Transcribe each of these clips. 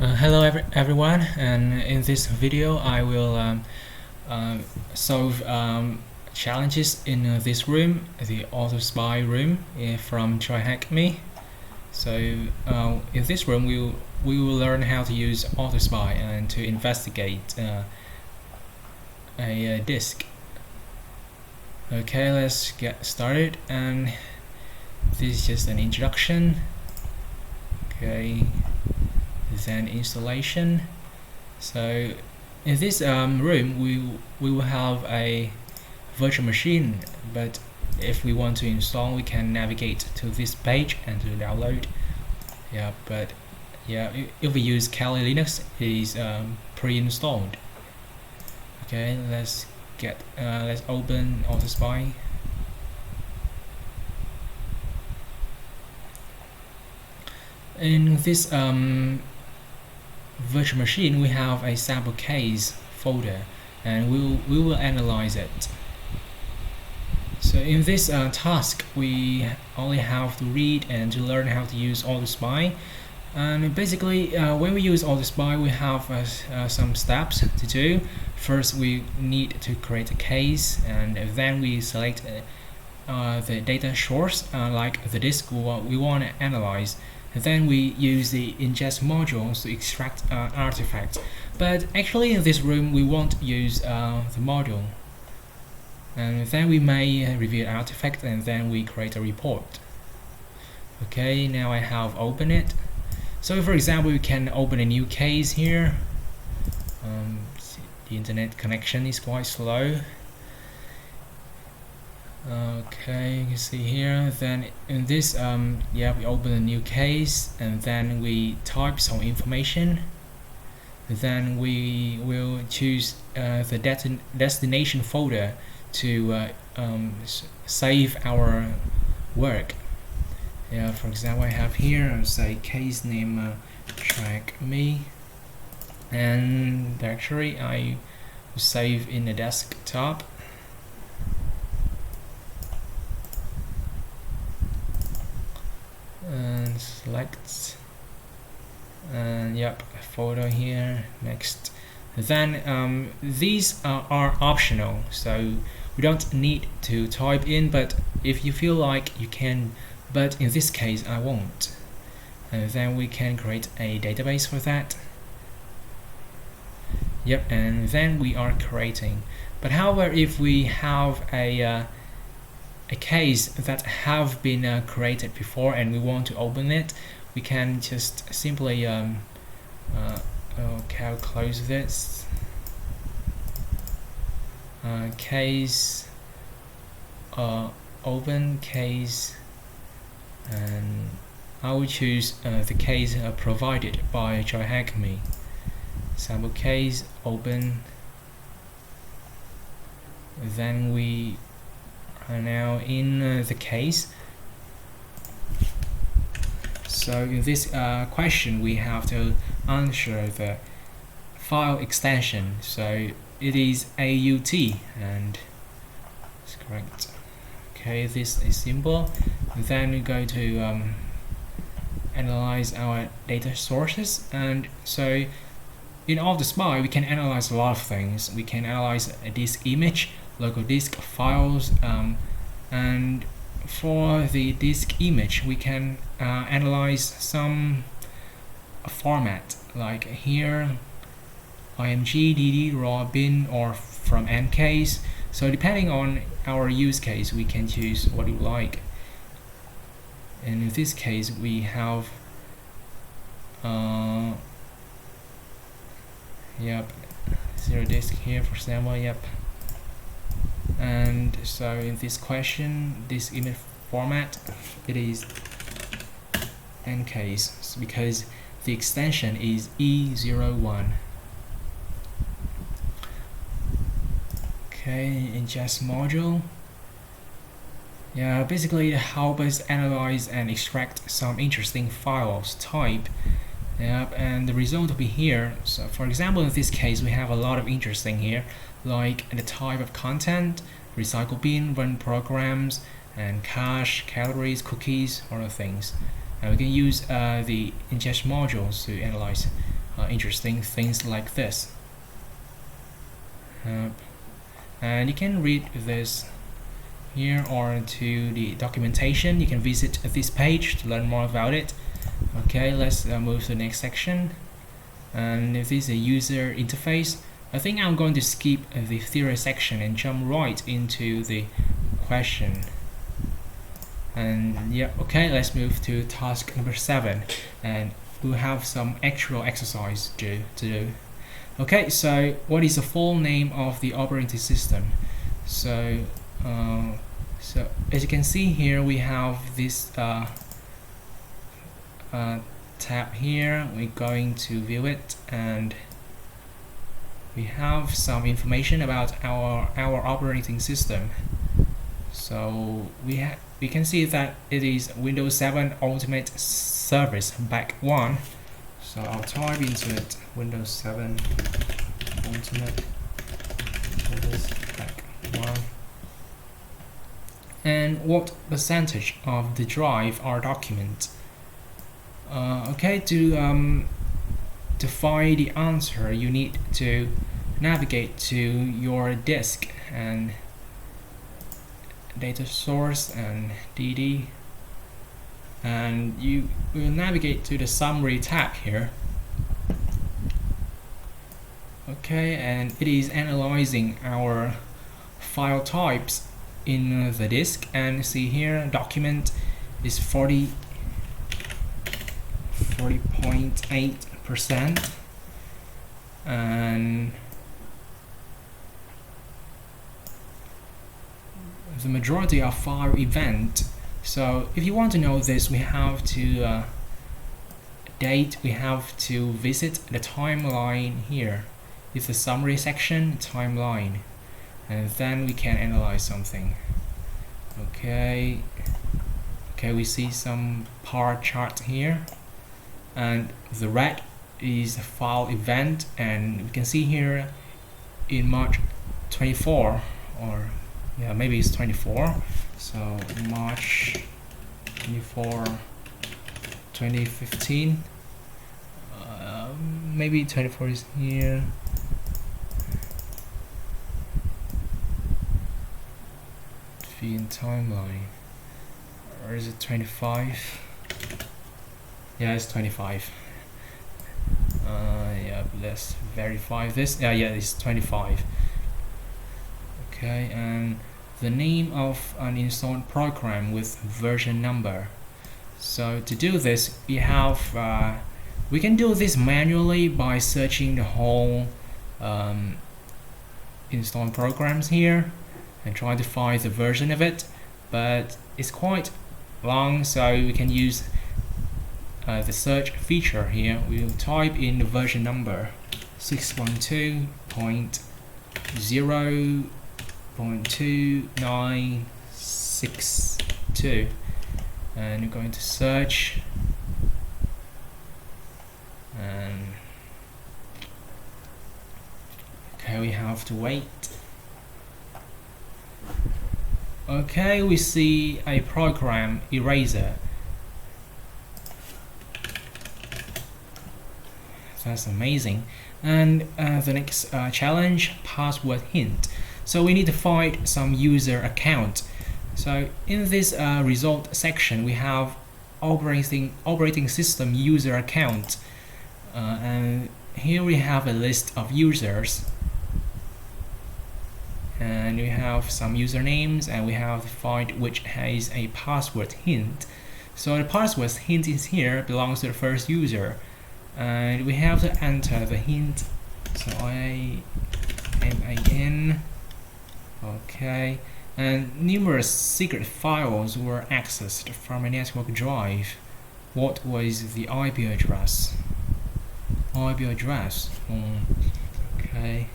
Hello everyone, and in this video I will solve challenges in this room, the auto spy room from TryHackMe. So in this room we will learn how to use auto spy and to investigate a disk. Okay, let's get started, and this is just an introduction. Okay, then installation. So in this room we will have a virtual machine, but if we want to install we can navigate to this page and to download. But if we use Kali Linux, it is pre-installed. Okay, let's open AutoSpy. In this virtual machine we have a sample case folder, and we will analyze it. So in this task we only have to read and to learn how to use AutoSpy. And basically when we use AutoSpy we have some steps to do. First we need to create a case, and then we select the data source, like the disk we want to analyze. And then we use the ingest modules to extract artifacts. But actually in this room we won't use the module. And then we may review an artifact, and then we create a report. Okay, now I have opened it. So for example, we can open a new case here. The internet connection is quite slow. Okay, you can see here. Then in this we open a new case, and then we type some information. Then we will choose the destination folder to save our work. For example, I have here, I'll say case name TryHackMe, and directory I will save in the desktop. And select, and folder here. Next, then these are optional, so we don't need to type in, but if you feel like you can, but in this case I won't. And then we can create a database for that. And then we are creating. But however, if we have a case that have been created before and we want to open it, we can just simply close this case, open case, and I will choose the case provided by TryHackMe. Sample case, open. Then we are now in the case. So in this question we have to answer the file extension. So it is AUT, and it's correct. Okay, this is simple. Then we go to analyze our data sources. And so in AutoSpy we can analyze a lot of things. We can analyze a disk image, local disk files, and for the disk image we can analyze some format, like here img, dd, raw, bin, or from mcase. So depending on our use case we can choose what you like. And in this case we have zero disk here, for example. And so in this question, this image format, it is mcase because the extension is E01. Okay, ingest module. Basically it helps us analyze and extract some interesting files type. And the result will be here. So for example, in this case we have a lot of interesting here, like the type of content, recycle bin, run programs, and cache, calories, cookies, other things. And we can use the ingest modules to analyze interesting things like this. And you can read this here, or to the documentation. You can visit this page to learn more about it. Okay, let's move to the next section. And if this is a user interface, I think I'm going to skip the theory section and jump right into the question. And yeah, okay, let's move to task number 7, and we'll have some actual exercise to do. Okay, so what is the full name of the operating system? So as you can see here, we have this tab here. We're going to view it, and we have some information about our operating system. So we can see that it is Windows 7 Ultimate Service Pack 1. So I'll type into it Windows 7 Ultimate Service Pack 1. And what percentage of the drive are documents? Okay, to find the answer, you need to navigate to your disk and data source and DD, and you will navigate to the summary tab here. Okay, and it is analyzing our file types in the disk, and see here document is 40.8%, and the majority are file event. So if you want to know this, we have to we have to visit the timeline here. It's the summary section, timeline, and then we can analyze something. Okay, we see some bar chart here, and the red is the file event, and we can see here in March 24, or yeah, maybe it's 24. So March 24, 2015. Maybe 24 is here. In timeline, or is it 25? Yeah, it's 25. Yeah, let's verify this. Yeah, it's 25. Okay, and the name of an installed program with version number. So to do this, we can do this manually by searching the whole installed programs here and try to find the version of it, but it's quite long, so we can use the search feature here. We'll type in the version number 612.0.2962, and we're going to search, and okay, we have to wait. Okay, we see a program eraser. That's amazing. And the next challenge, password hint. So we need to find some user account. So in this result section, we have operating system user account, and here we have a list of users, and we have some usernames, and we have to find which has a password hint. So the password hint is here, belongs to the first user, and we have to enter the hint. So IMAN. Okay, and numerous secret files were accessed from a network drive. What was the IP address? Okay.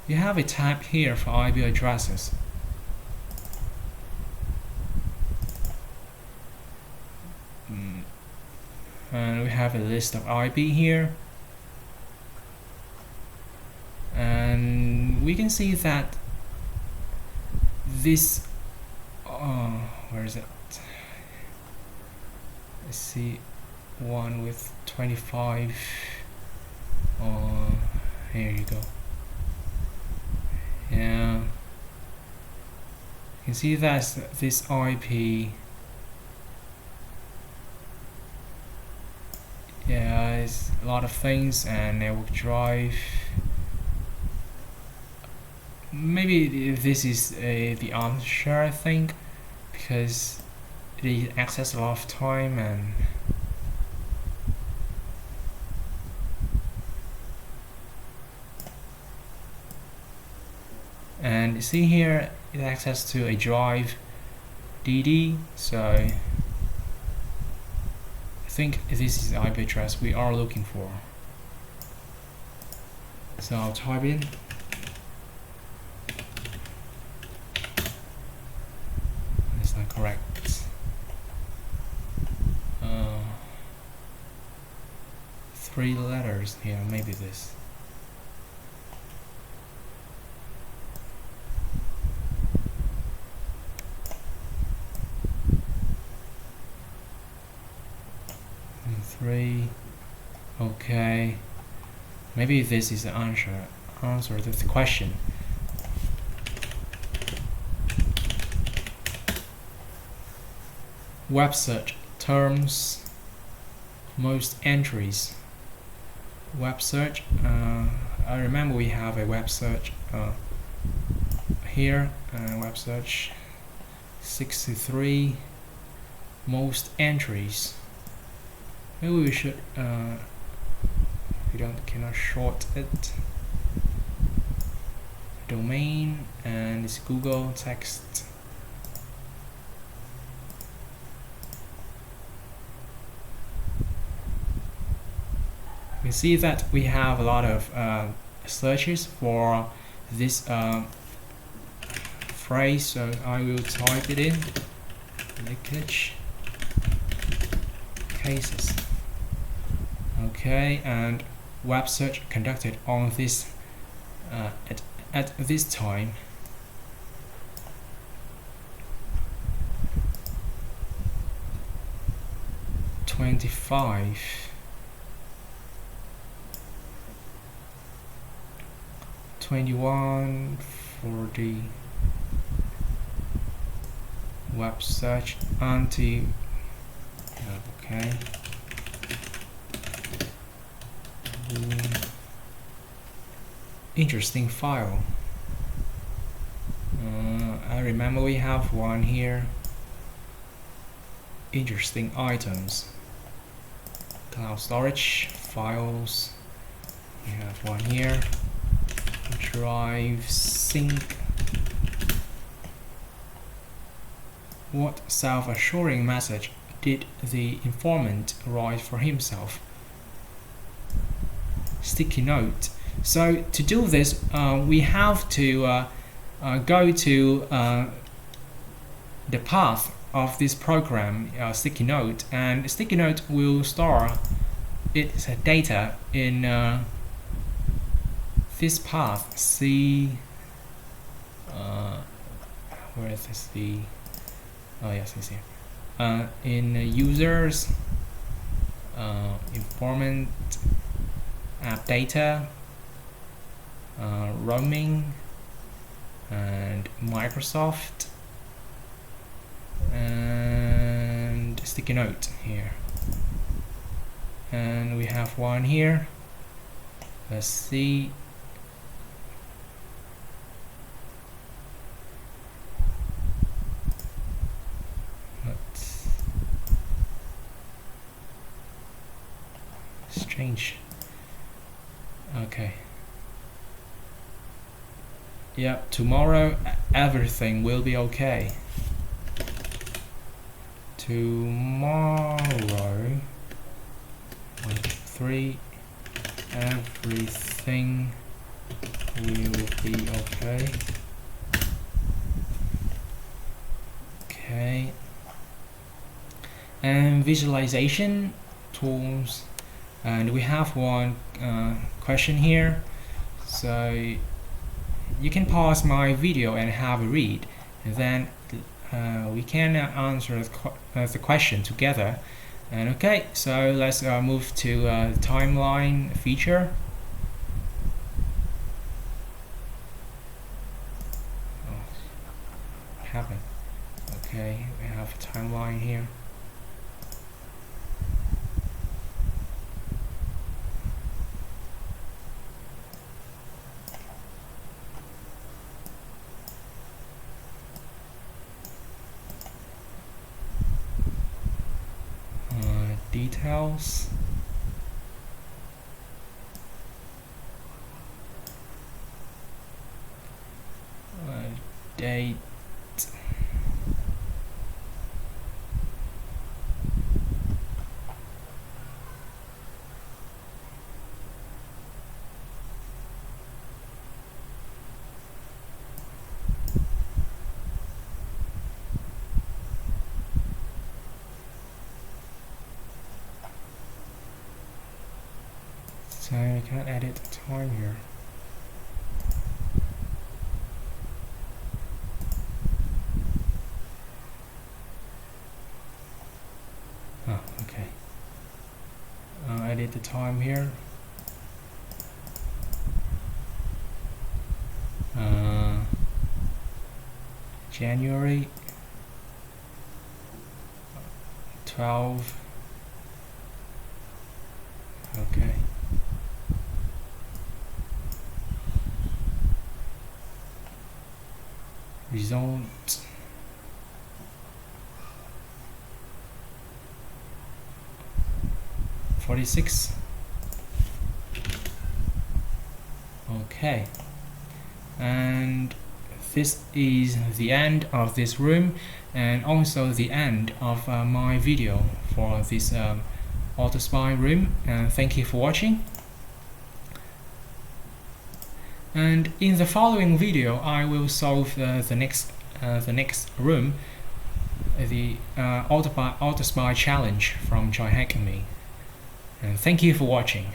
You have a tab here for IP addresses. And we have a list of IP here. And we can see that this, where is it? Let's see, one with 25. Here you go. Yeah, you can see that this IP. Yeah, it's a lot of things, and network drive. Maybe this is the answer, I think, because it access a lot of time and you see here it access to a drive DD, so I think this is the IP address we are looking for. So I'll type in. It's not correct. 3 letters here, maybe this. And 3. Okay. Maybe this is the answer to the question. Web search terms, most entries. Web search. I remember we have a web search here. Web search 63. Most entries. Maybe we should. We cannot short it. Domain, and it's Google text. You see that we have a lot of searches for this phrase, so I will type it in. Leakage cases. Okay, and web search conducted on this at this time. $25. 21 for the web search anti. Okay. Interesting file. I remember we have one here. Interesting items. Cloud storage files. We have one here. Drive sync. What self-assuring message did the informant write for himself? Sticky note. So to do this, we have to go to the path of this program, sticky note, and sticky note will store its data in this path. C. Where is this? The. Oh yes, it's here. In users, informant, app data, roaming, and Microsoft, and sticky note here. And we have one here. Let's see. Strange. Okay. Yeah, tomorrow everything will be okay. Tomorrow, 3, everything will be okay. Okay. And visualization tools. And we have one question here, so you can pause my video and have a read, and then we can answer the question together. And okay, so let's move to the timeline feature. Oh, what happened? Okay, we have a timeline here. Details. Date. So I can edit the time here. Oh, okay. Edit the time here. January 12. Okay. Result. $46. Okay, and this is the end of this room, and also the end of my video for this Autopsy room. And thank you for watching. And in the following video, I will solve the next room, the Autopsy challenge from TryHackMe. And thank you for watching.